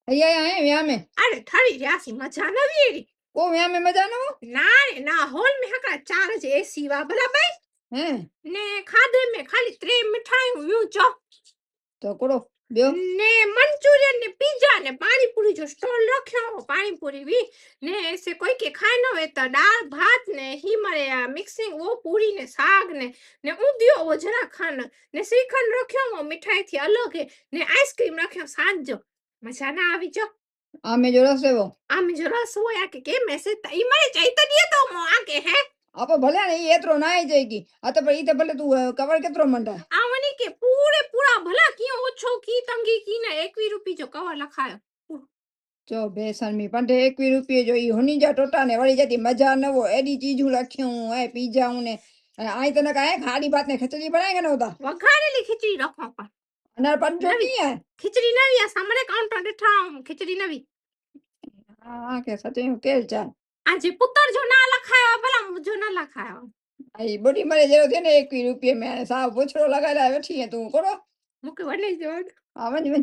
અહીંયા આયા વ્યા में अरे थारी राशि मजा न वेरी को व्या में मजा नो ना रे ना हॉल में हका चार जे एसी वा भला भाई हैं ने खाधे में खाली 3 मिठाई व्यू जो तो करो ब्यो ने मंचूरियन ने पिज्जा ने पानी पूरी जो स्टॉल रखो पानी पूरी भी ने ऐसे कोई के खाए न हो तो दाल भात ने ही मरे मिक्सिंग वो पूरी ने साग ने ऊंधियो वो जरा खाना ने श्रीखंड रखो मिठाई थी अलग है ने आइसक्रीम रखो सांजो मजा ना आवी जो आमे जो रस है वो आमे जो रस हो या के मैसेज तई मरे चैतन्य तो मो आके है आप भले ने एतरो ना आई जाएगी आ तो पर ई तो भले तू कवर केतरो मंडा आवनी के पूरे पूरा भला कियो ओछो की तंगी की ना 21 रुपी जो कवर लखायो जो बेसन में पंडे 21 रुपये जो ई होनी जा टोटा ने वળી जती मजा न वो एडी चीजू रखियो ए पिज्जा ने आई तो न काए खाड़ी बात ने खिचड़ी बनाएगा न होता वघारेली खिचड़ी रखो पर अनार पंजो नवी नहीं है खिचड़ी नवी आ सामने काउंटर ॾिठा खिचड़ी नवी हां के सचे केल चा આજે પુત્ર જો ના લખાયો ભલા જો ના લખાયો आई बड़ी मरे जरो थे ने 21 रुपये में साहब पुछड़ो लगाया बैठी है तू करो मुके वने जो आ वञ वञ